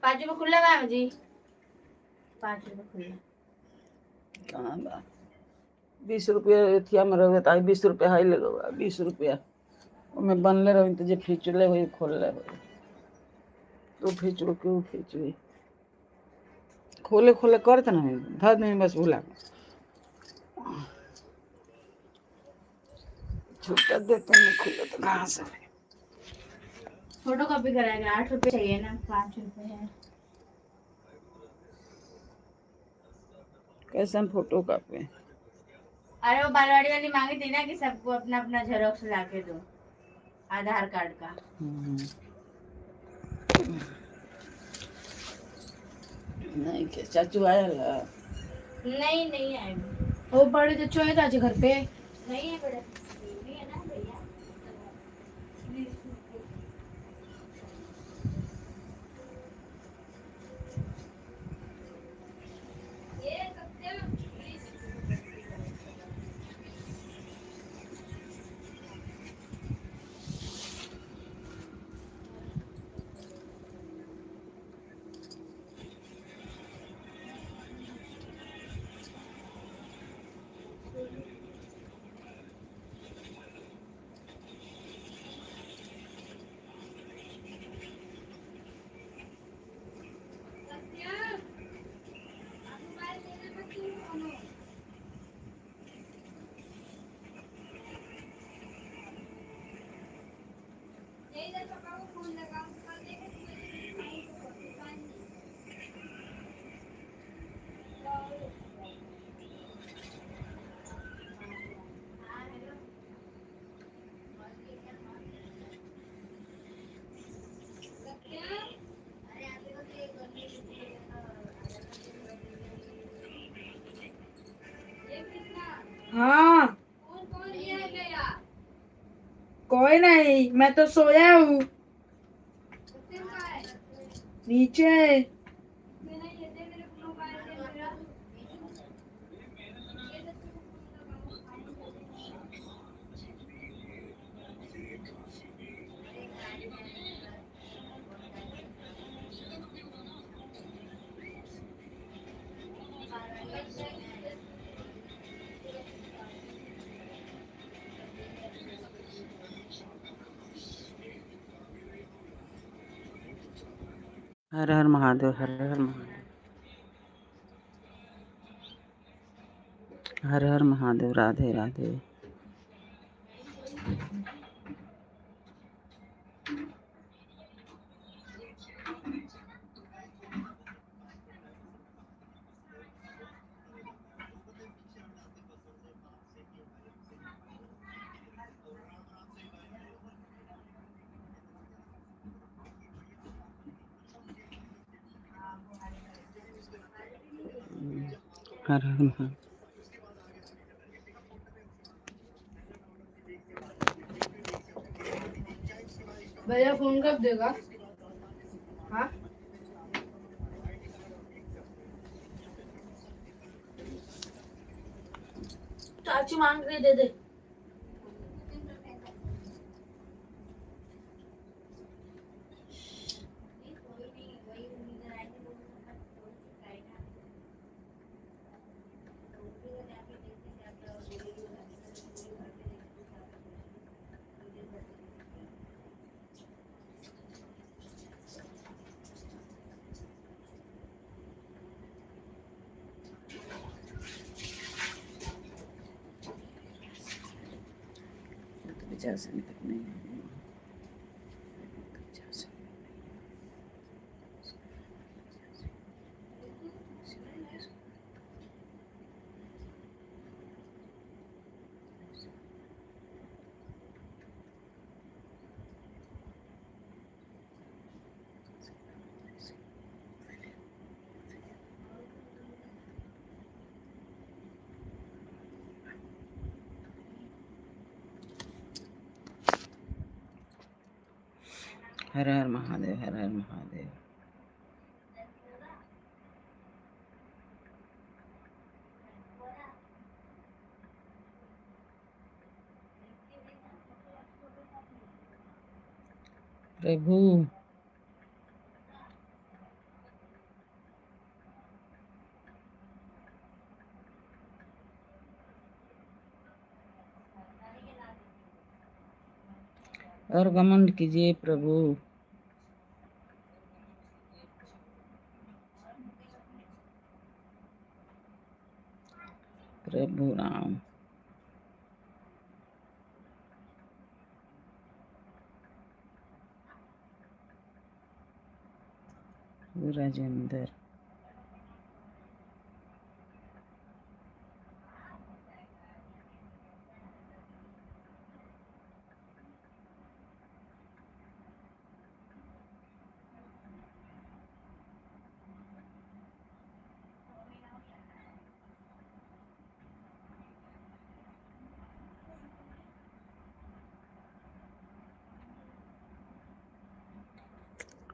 ₹5 खुला मैम जी, ₹5 खुला। कहाँ बा 20 रुपया थिया में रहे तो 20 रुपया हाई लगेगा 20 रुपया में बनले रही तो जे फिचले हुई खोलले हुई तो फिचो क्यों फिचवी खोले खोले करते ना धर नहीं बस भूला छुट्टा देते नहीं खुले तो कहाँ से फोटो कॉपी कराएंगे, ₹8 चाहिए ना, ₹5 है। कैसे फोटो कॉपी? अरे वो बालवाड़ी वाली मांगी थी ना कि सबको अपना अपना जेरोक्स ला के दो आधार कार्ड का। नहीं के चाचू आया ला? नहीं आए वो बड़े चाचू आए चाची घर पे नहीं है बड़े नहीं है ना भैया। हाँ कोई नहीं, मैं तो सोया हूँ नीचे। हर हर महादेव हर हर महादेव हर हर महादेव राधे राधे। हर हर महादेव। भैया फोन कब देगा? हाँ चाची मांग रही, दे दे। हर हर महादेव, हर हर महादेव। प्रभु और घमंड कीजिए प्रभु। प्रभु राम। राजेंद्र।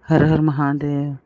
हर हर महादेव।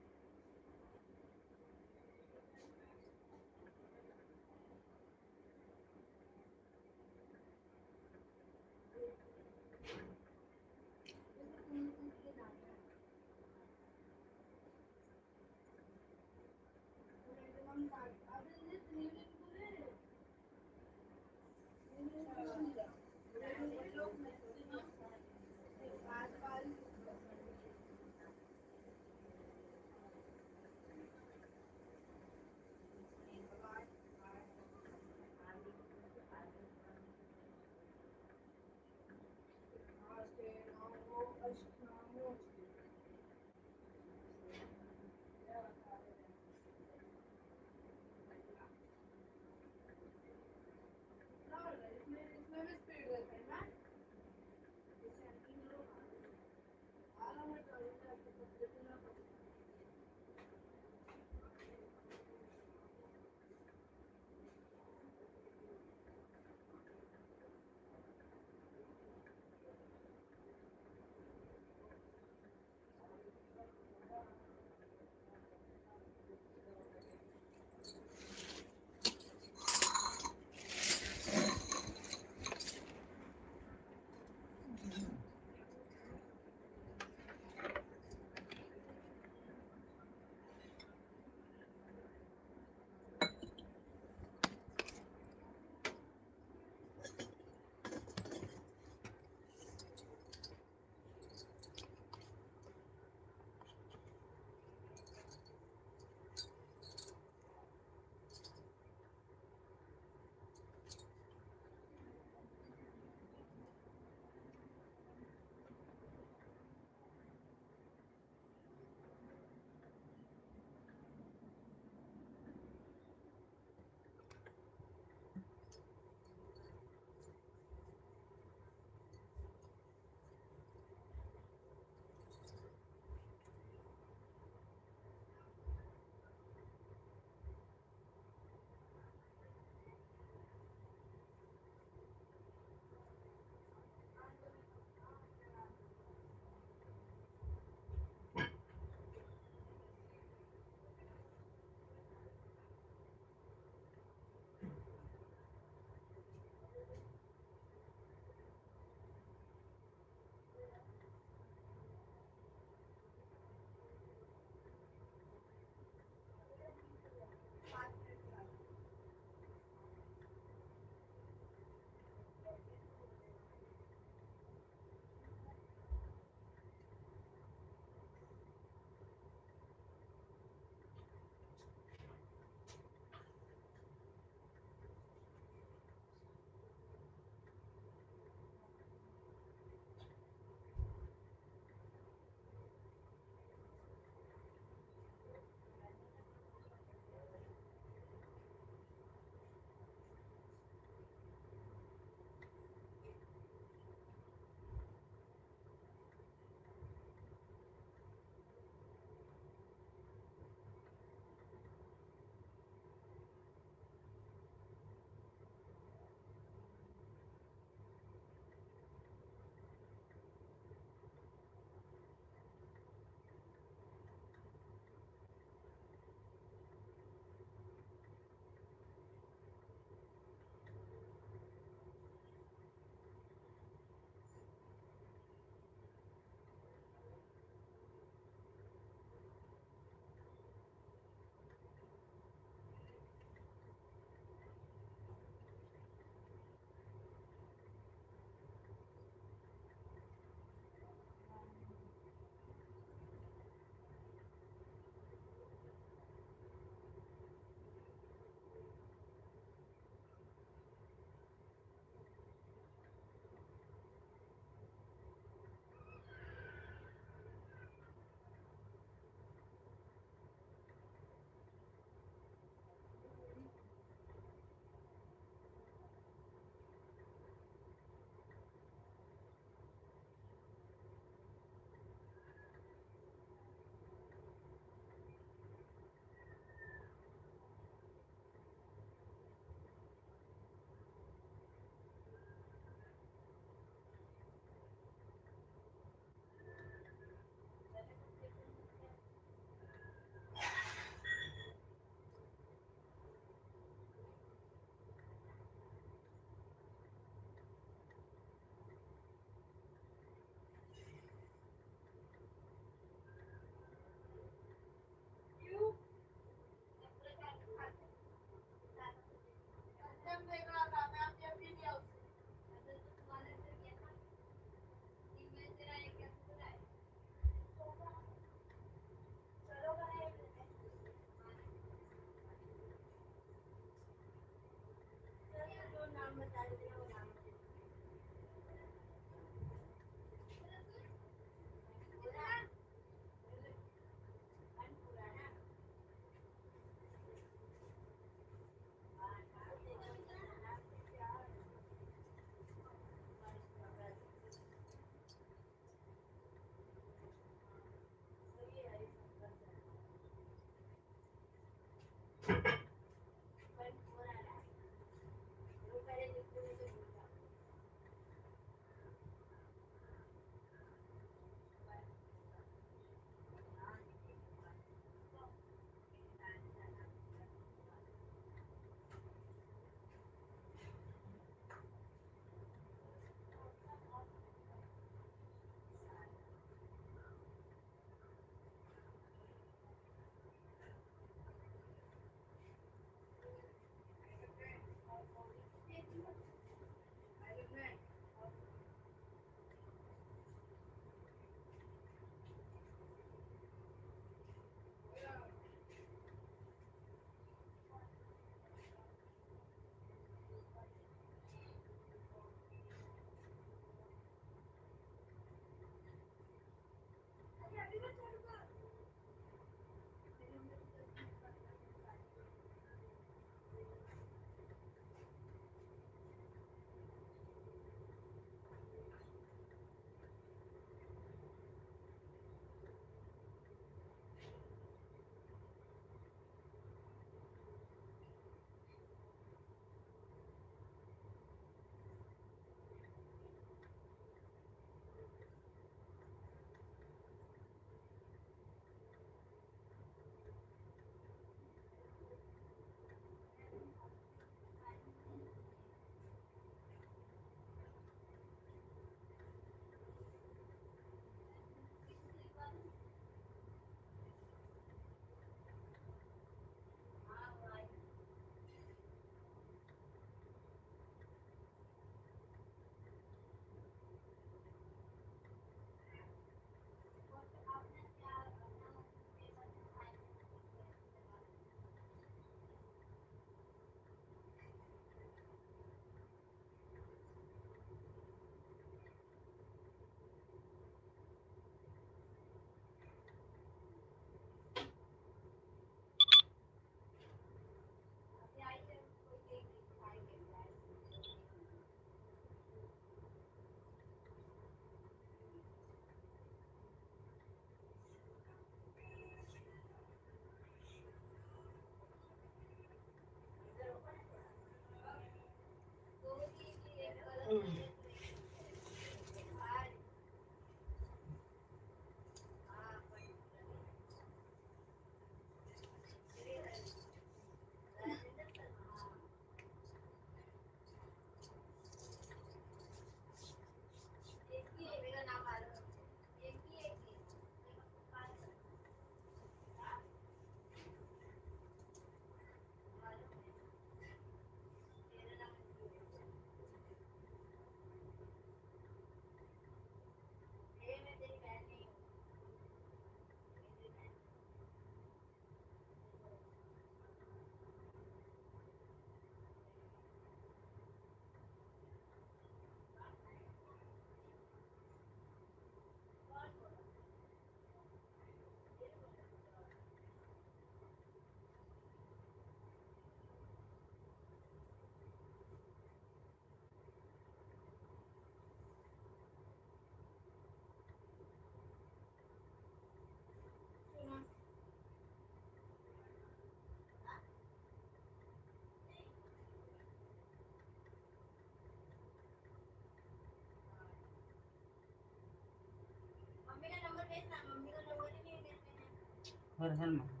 हर हर महादेव।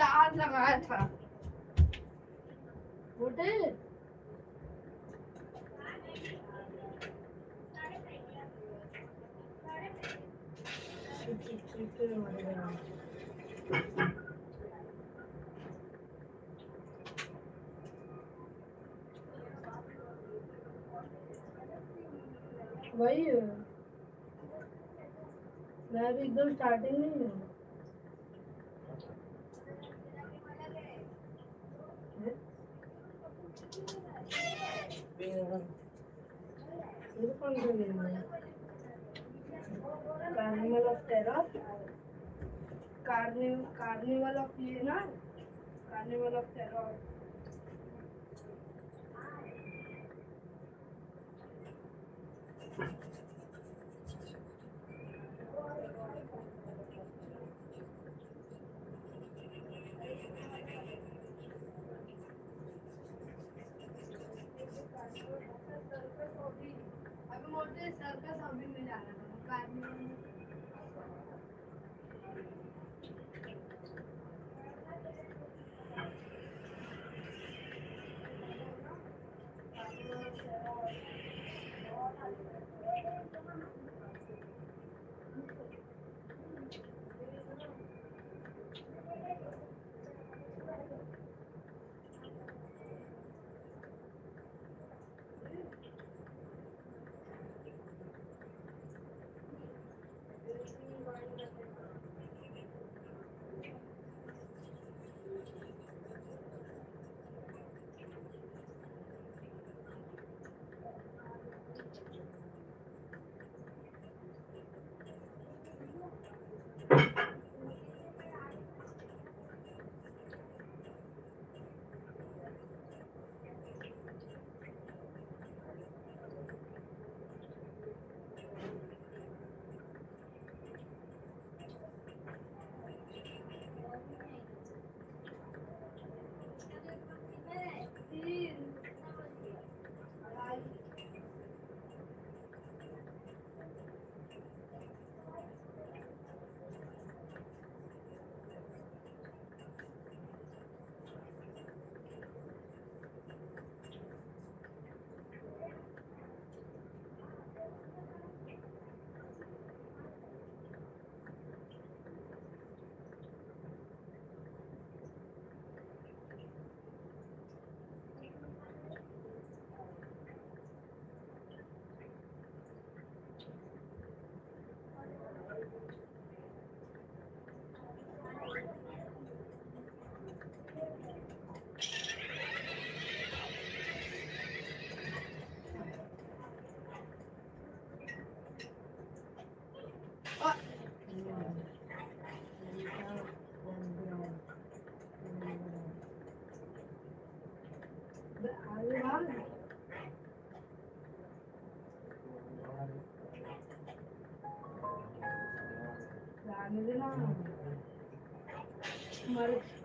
चार्ज लगाया था बोटे वही है मैं भी एकदम स्टार्टिंग में ही हूँ ये कौन सा गेम है carnival of terror carnival of ये ना, कार्निवल ऑफ टेरर। अभी मुझे सर्कस हॉबी में जाना था, कार्निवल में।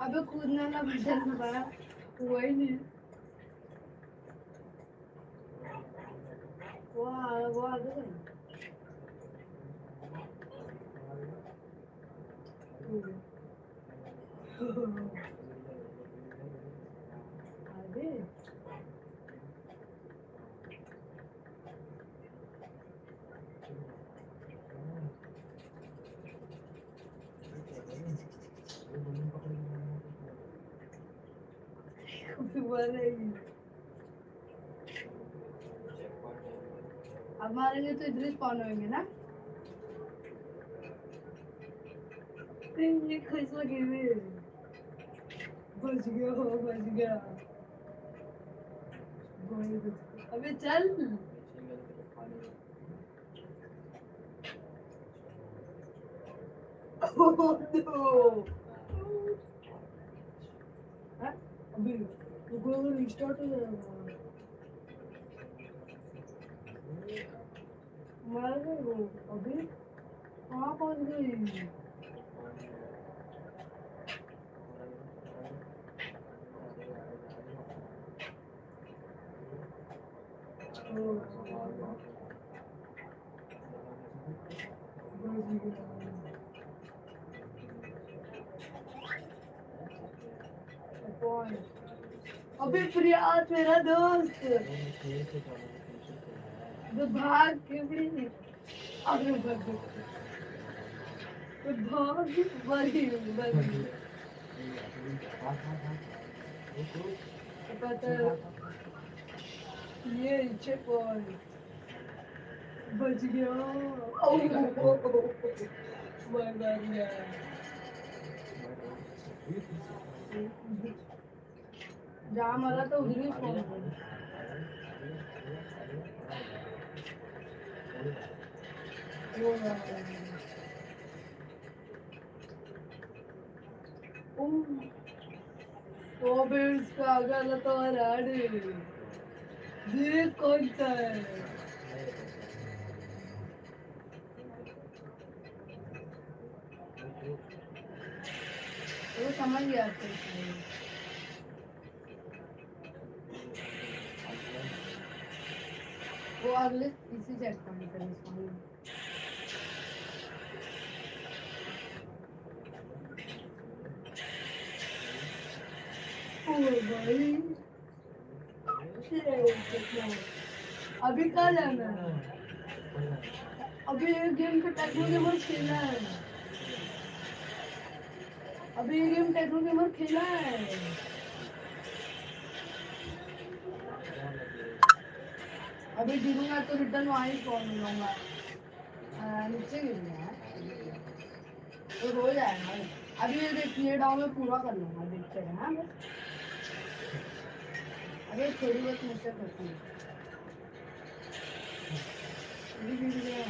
अबे कूदने वाला बटन दबाया, हुआ ही नहीं। वो आगे गई। आगे अब मारेंगे तो इधर स्पॉन होंगे ना। ये खुश लगी हुई है। बच गया, बच गया। अबे चल। अभी रिस्टार्ट हो जाएगा। मार गए वो। अभी कहाँ पहुँच गई? अबे प्रियास मेरा दोस्त तो भाग के भी अबे भाग बड़ी पता ये चेक पॉइंट बच गया। मर गया। जहाँ मरा था उधर ही फोन तो फिर इसका अगला तो राड ये कौन सा है वो समझ गया तो वो अगले इसी चेक करने का इसको ओ भाई अभी कहाँ जाना है अभी ये गेम का टेक्नो गेमर खेलना है अभी ये गेम टेक्नो गेमर खेला है अभी गिरूंगा तो रिटर्न वहाँ ही फोन लूंगा नीचे गिरना है तो हो जाएगा अभी ये देखिए डाउन में पूरा कर लूंगा देखते हैं हाँ अरे थोड़ी बहुत मिस्टेक होती है अभी गिर गया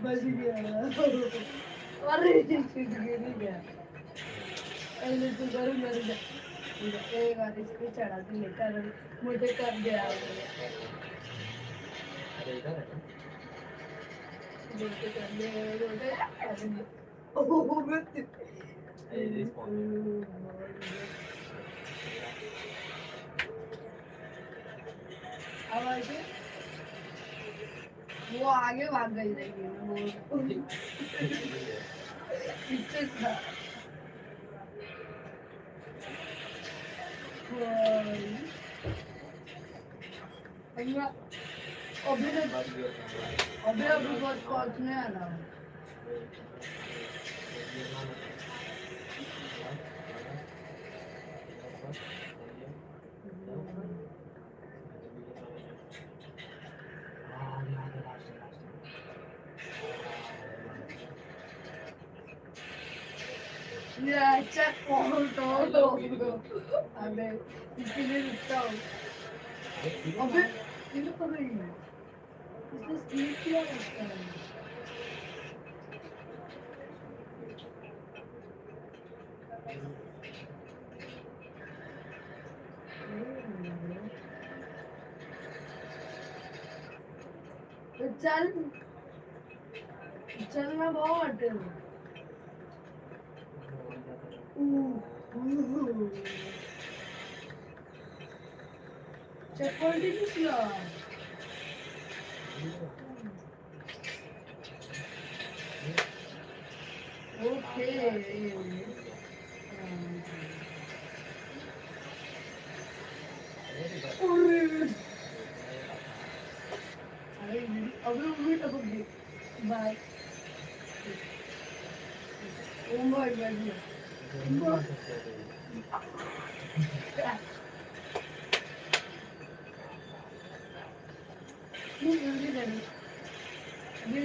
बच गया अरे गिर गया पहले तो करूँ मर गया एक बार इसको चढ़ा के लेकर मुझे कर गया आवाज वो आगे भाग गई रहेगी वो पीछे था अभी बहुत पहुंचने आना ये अच्छा कौन तो अबे इसलिए रुकता हूँ अबे ये तो नहीं इसने स्पीड किया लगता है चल चल मैं बहुत चप्पल नहीं किया ओके अभी उम्मीद टपक गई बाय ओ माय गॉड ये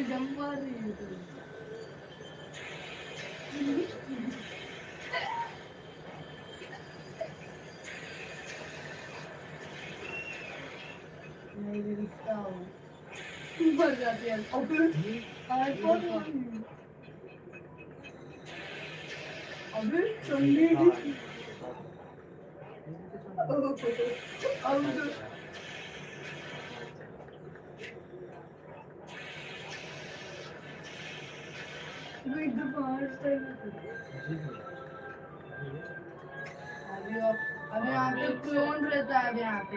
जंप मार रही है तो नहीं दिखता हूँ मर जाती है अबे चंडी अभी यहाँ पे क्लोन रहता है अभी यहाँ पे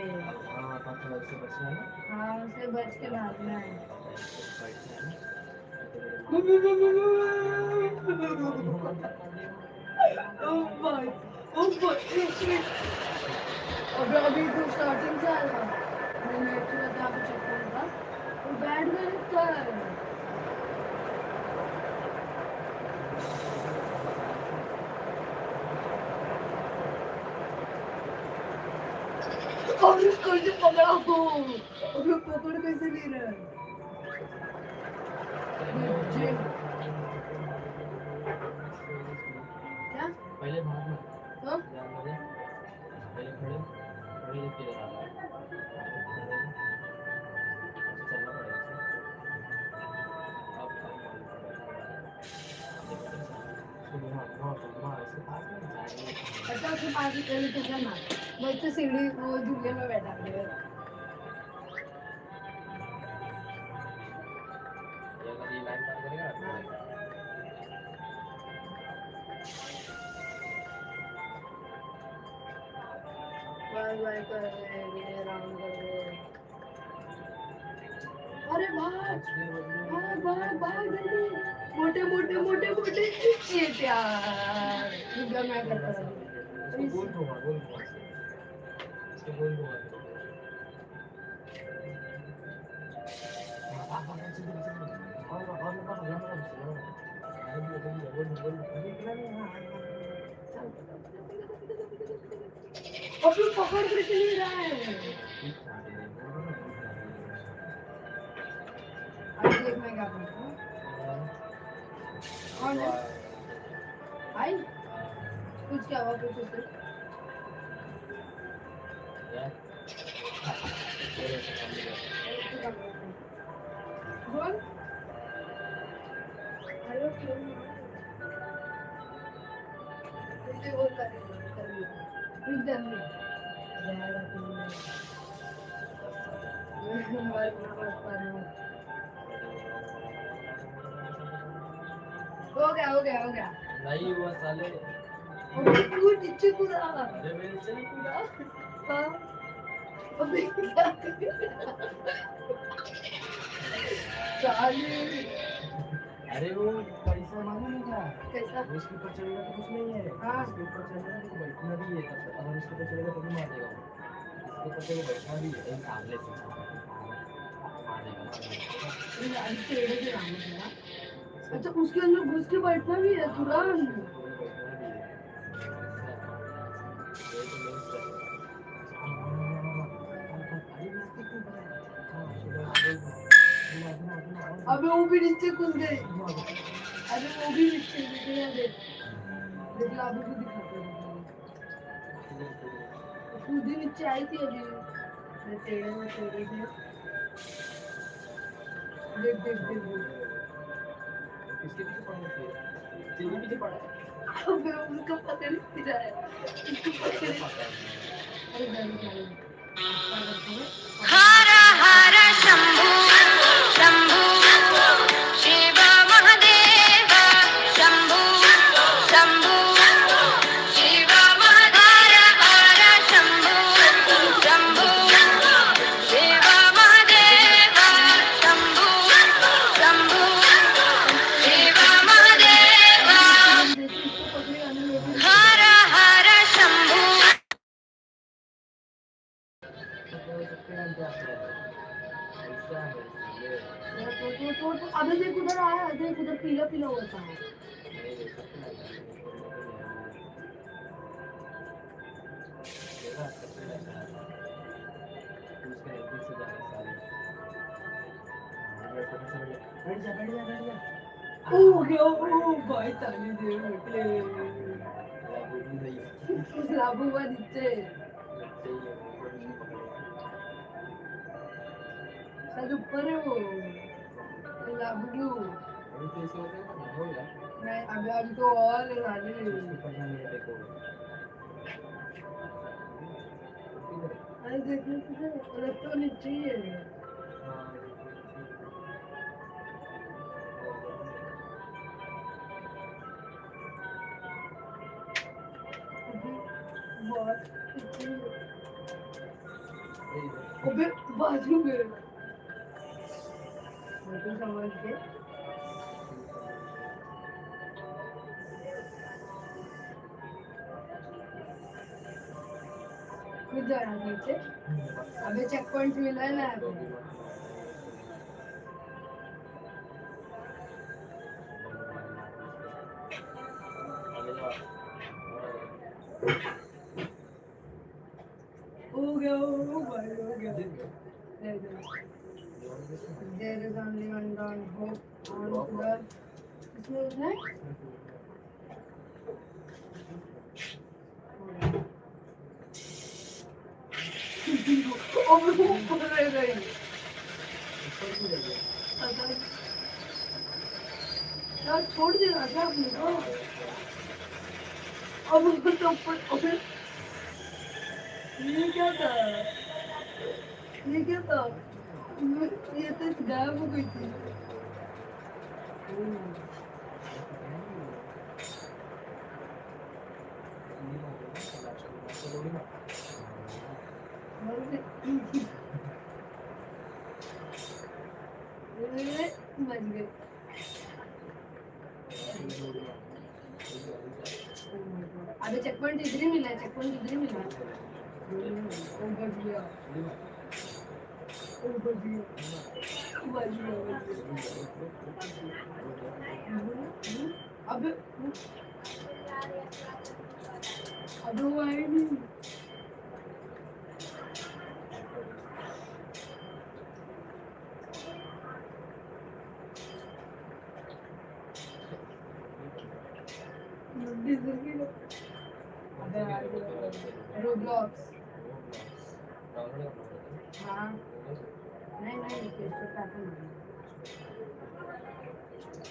हाँ उसे बच के भागना है अभी तो स्टार्टिंग से आएगा मैंने यहाँ पे चेक करूँगा वो बैठ में लिखता है अभी कैसे पकड़ा हो अभी पकड़ कैसे ले रहा है जिम क्या पहले भाग में तो ध्यान लगे पहले खड़े खड़े लेके लगा रहा है चलना पड़ेगा अब मालूम पड़ेगा इसके पास में जाएंगे अच्छा उसके पास ही पहले तो करना मैं तो सीढ़ी वो झूले में बैठा है ये अगर ये लाइन पार करेगा तो बाय बाय कर रहे हैं राउंड कर रहे हैं अरे भाग भाग भाग भाग जल्दी मोटे मोटे मोटे मोटे शिट यार रुक जा मैं करता हूँ इसको गोल घुमा इसको गोल घुमा अभी पकड़ के चली रहा है अभी देख मैं क्या करता हूँ कौन है भाई कुछ क्या हुआ कुछ उससे बोल अरे क्यों नहीं बोल कर इधर नहीं जाएगा तू हो गया नहीं वो साले तू नीचे कूदा अरे मेरे से नहीं कूदा हाँ अबे क्या साले अरे वो पैसा मांगा नहीं था कैसा वो इसके ऊपर चलेगा तो कुछ नहीं है हाँ। इसके ऊपर चलेगा तो बैठना भी है अगर इसके ऊपर चलेगा तो भी मार देगा इसके ऊपर चलेगा बैठना भी है एक सामने से मार देगा टेढ़े के नाम से ना अच्छा उसके अंदर घुस के बैठना भी है तुरंत अबे वो भी नीचे कूद गए अरे वो भी नीचे निकले देख देख लाभू को दिखाते हैं कूदी नीचे आई थी अभी मैं टेढ़े में टेढ़े थे देख देख देख देख किसके पीछे पड़ा है तेरे पीछे पड़ा है अबे उसका पता नहीं रहा है उसको पता नहीं अरे डर गया हर हर शंभु शंभु शिव महादेव शंभु शंभु शिव महादेव हर शंभु शंभु शिव महादेव शंभु शंभु शिव महादेव हर हर शंभु तो अबे देख उधर आया देख उधर पीला पीला होता है ओ गया ओ भाई ताली दे बेटे लाभू हुआ नीचे शायद ऊपर है वो लाभू नहीं अभी तो और है साले अरे देखने किधर अरे तो नीचे ही है बहुत अबे बाजू में तो समझ के खुद जाना नीचे अबे चेक पॉइंट मिला है ना हो गया हो भाई हो गया There is only one door. इसमें उसने और वो ऊपर रह गई पता नहीं। यार छोड़ देना क्या आपने को अब उसको तो ऊपर ये क्या था ये तो गायब हो गई थी बच गए अबे चेक पॉइंट इधर ही मिला है ओ बच गया अबे वो आए नहीं रोब्लॉक्स हाँ नहीं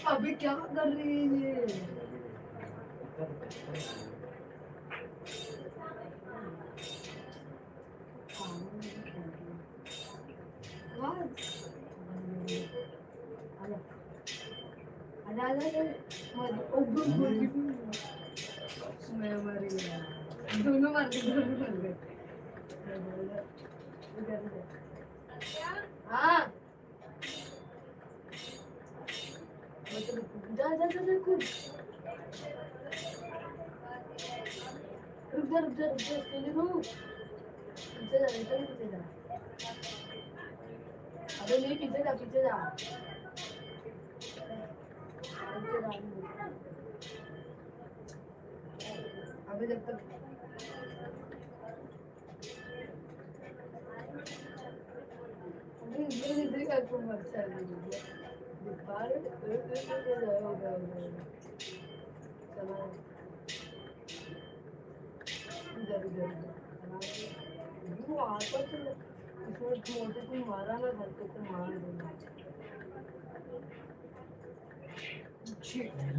अभी क्या कर रही है ये दोनों मर गए हाँ जा रुक जा पीछे जा अबे नहीं पीछे जा अबे जब तक इधर का तुम अच्छा नहीं दिखा चला इधर वो आता तो इसमें मोटे को मारा ना घर को मार देना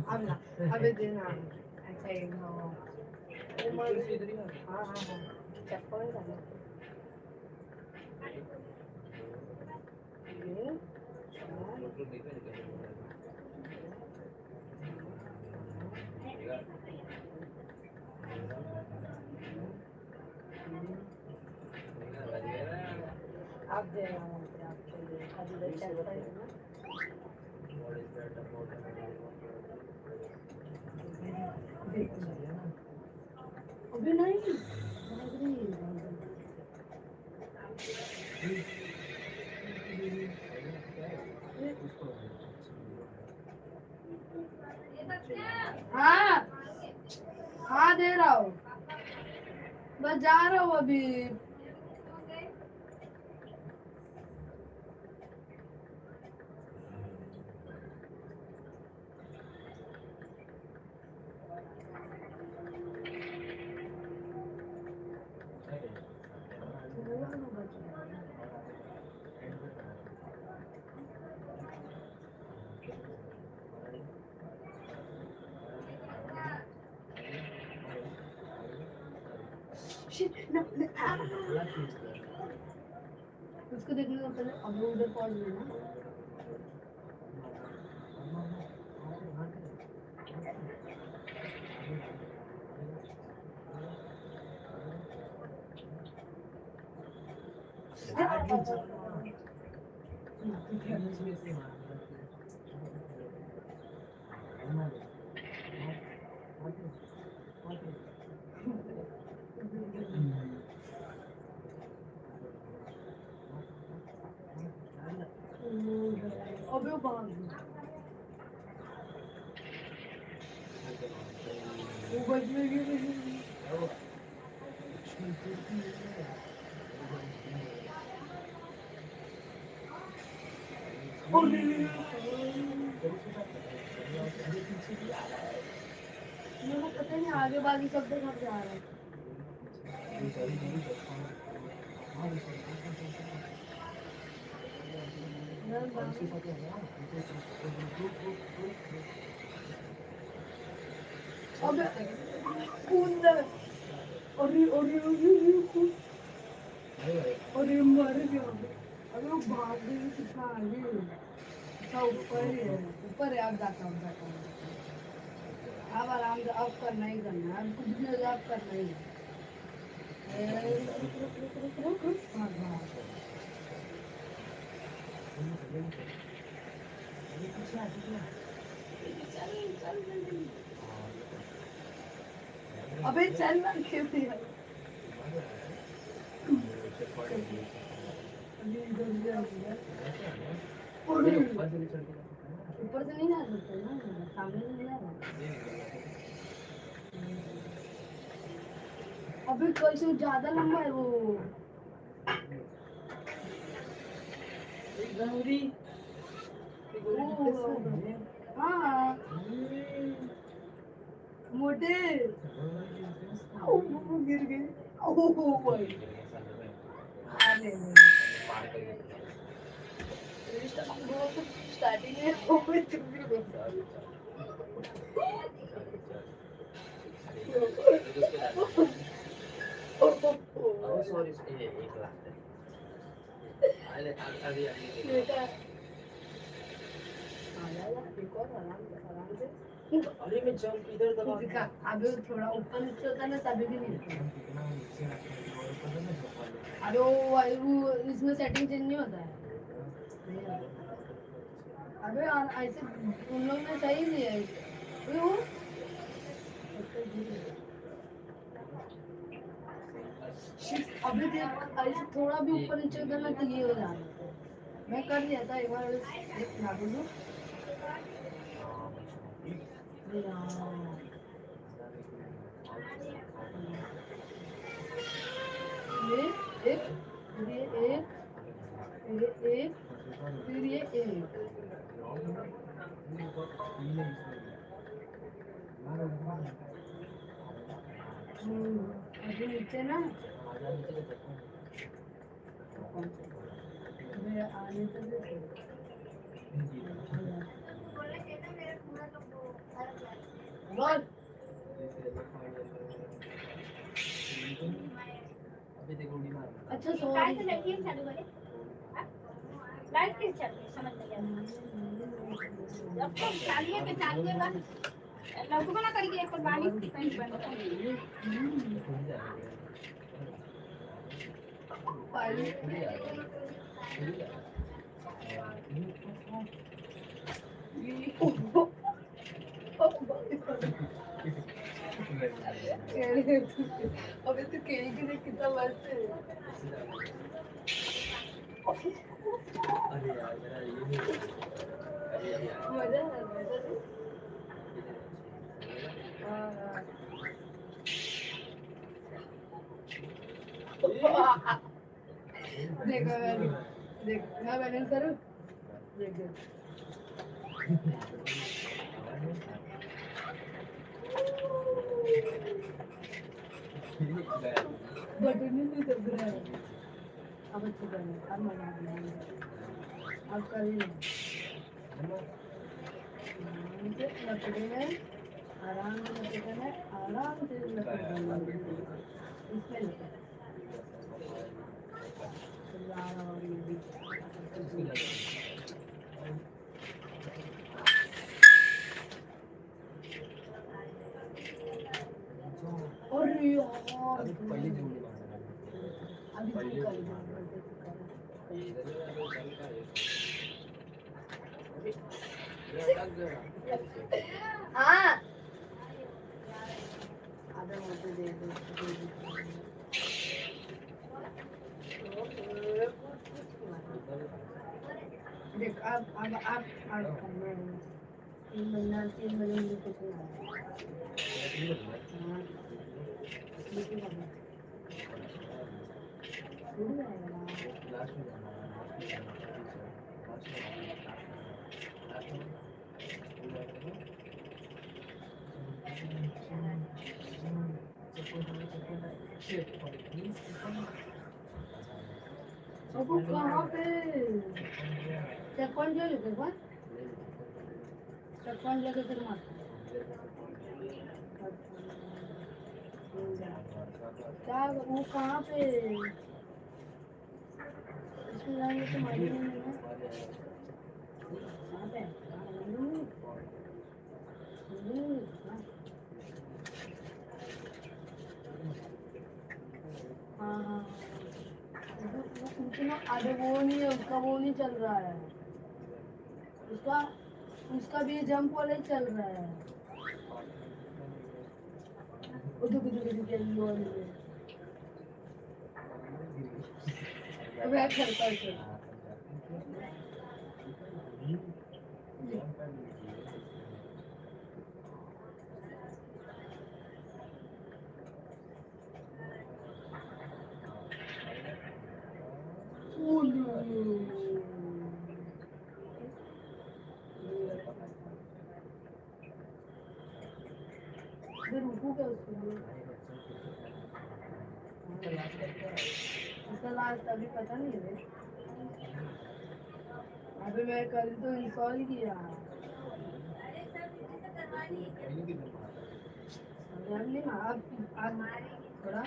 अब ना अबे देना अच्छा ये हाँ चप्पल डालो आप दे अभी चप्पल अभी नहीं हाँ दे रहा हूँ बस जा रहा हूँ अभी उसको देखने का पहले अब उधर पहुंच लेना अबे बाहर वो बच गई Oh, मेरे को पता नहीं आगे बाकी शब्द कब जा रहा है। अबे कूद अरे अरे अरे मर गया। अरे वो भाग गई कितना आगे। अच्छा ऊपर ही है, ऊपर है। अब जाता हूँ अब आराम से अब करना ही करना है। अब कुछ भी हो जाए अब करना ही है। रुक। हाँ हाँ अबे चल ना खेल दिया। अभी इधर उधर हो गया। ऊपर से नहीं जा सकते ना, सामने नहीं जा रहा। अभी कैसे ज्यादा लंबा है वो। गौरी हाँ मोटे वो गिर गए। भाई अरे स्टार्टिंग में वो चुप भी बता। सॉरी ये एक लाख अरे बेटा एक और आराम से अरे मैं जंप इधर दबा दिखा। अभी थोड़ा ऊपर नीचे होता ना तभी भी नहीं होता। कितना नीचे रखना है और ऊपर से मैं झोंका लूं। अरे वो इसमें सेटिंग चेंज नहीं होता है। अबे ऐसे उन लोग ने सही दिया है। अबे वो अभी देख ऐसे थोड़ा भी ऊपर नीचे होता ना तो ये हो जाता है। मैं कर लिया था एक बार एक लागू दो। ये एक फिर ये एक अभी नीचे ना आने तो दे। बोल अभी देखो उड़ी मार अच्छा काय से सॉरी लड़की चालू करे लाइट किस चल रही समझ नहीं आ रहा जब तक चालू है पे चालू है बस लगू ना करिए एक बार बाली पेंट बन अबे तू केली की देख कितना मस्त है। अरे यार मेरा ये नहीं अरे यार मजा आ रहा है। देखो देख मैं बैलेंस करूँ देख देख बटन ही नहीं दब रहा है। अब अच्छी करना अब मजा आ रहा अब कर ही नीचे लपटेगा आराम से लपटेगा आराम से लपटेगा इसमें लपटेगा और ये भी और यार अभी पहले जोड़ी मारना अभी पहले कर ये इधर चल का है अरे लग गया हाँ आधा मोटे दे दो देख अब 3 महीने में कुछ नहीं लास्ट में अब कहाँ पे चेक पॉइंट जो लेते हैं चेक पॉइंट लेके फिर मार क्या वो कहाँ पे इसमें जाएंगे तो मालूम नहीं है कहाँ पे हाँ हाँ अरे वो नहीं है उसका वो नहीं चल रहा है उसका उसका भी जंप वाला ही चल रहा है उधर येलो वाली है वह करता है रुकू क्या उसके लिए उसका लास्ट अभी पता नहीं है अभी मैं कल तो इंस्टॉल किया नहीं आप थोड़ा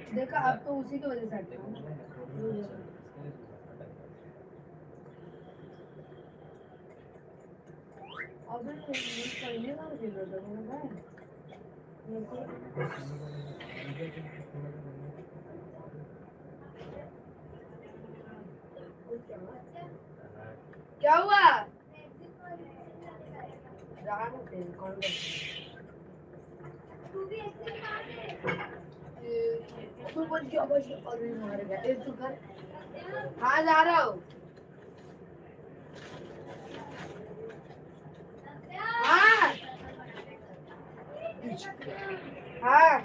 देखा अब तो उसी की वजह से हटता हूँ अबे पहले ना खेल रहा था मैं क्या हुआ कौन मार गया हाँ जा रहा हूँ हाँ हाँ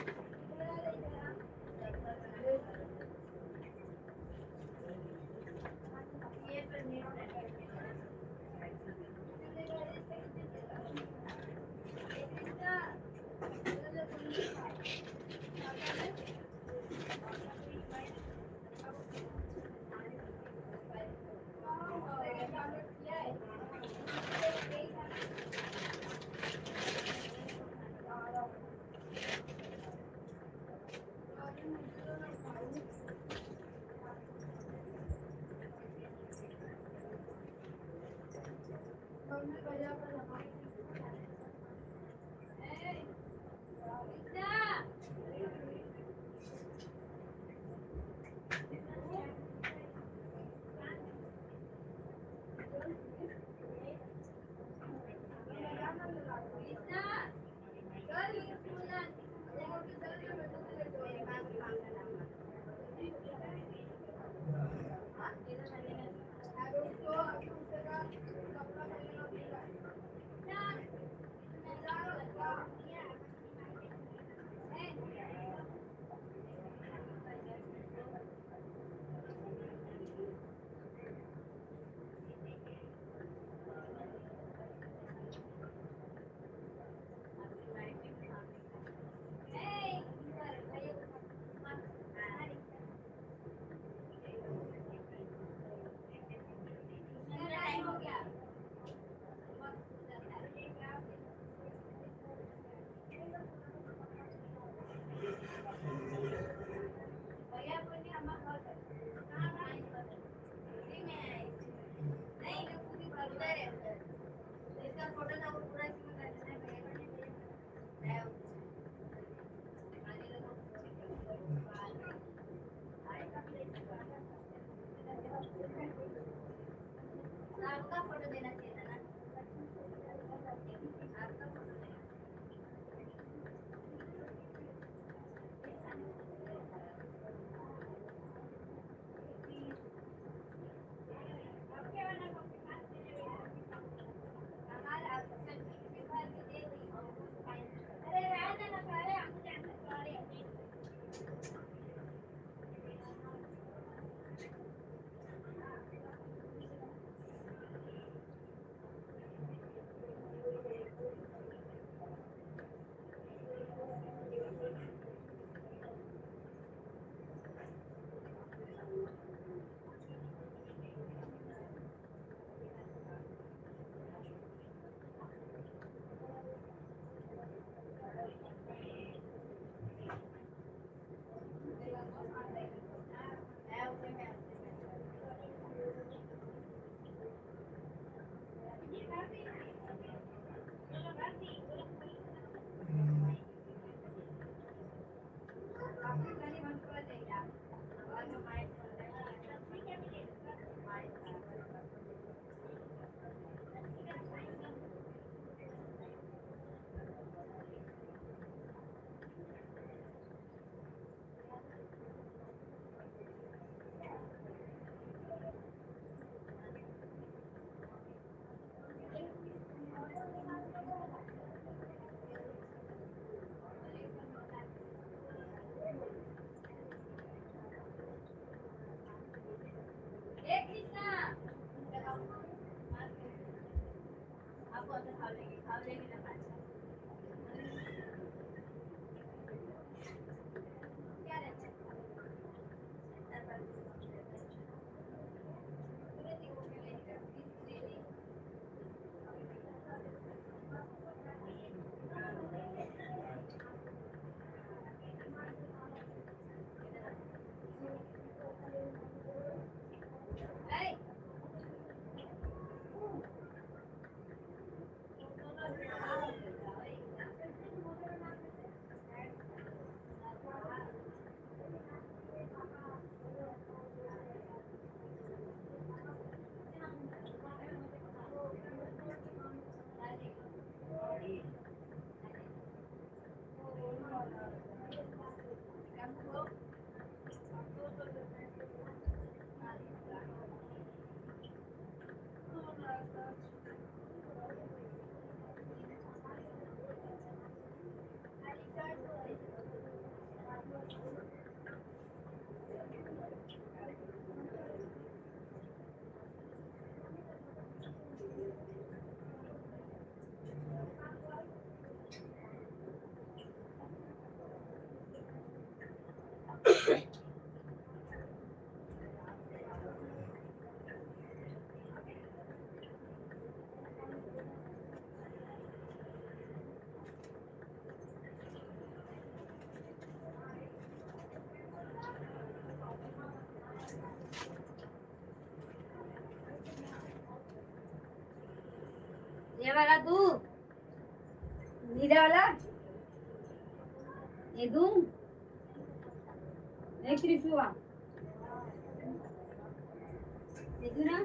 ये वाला तू नीले वाला ये दूं एक रिफुआ ये दूं ना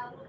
वो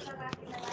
लगा के लगा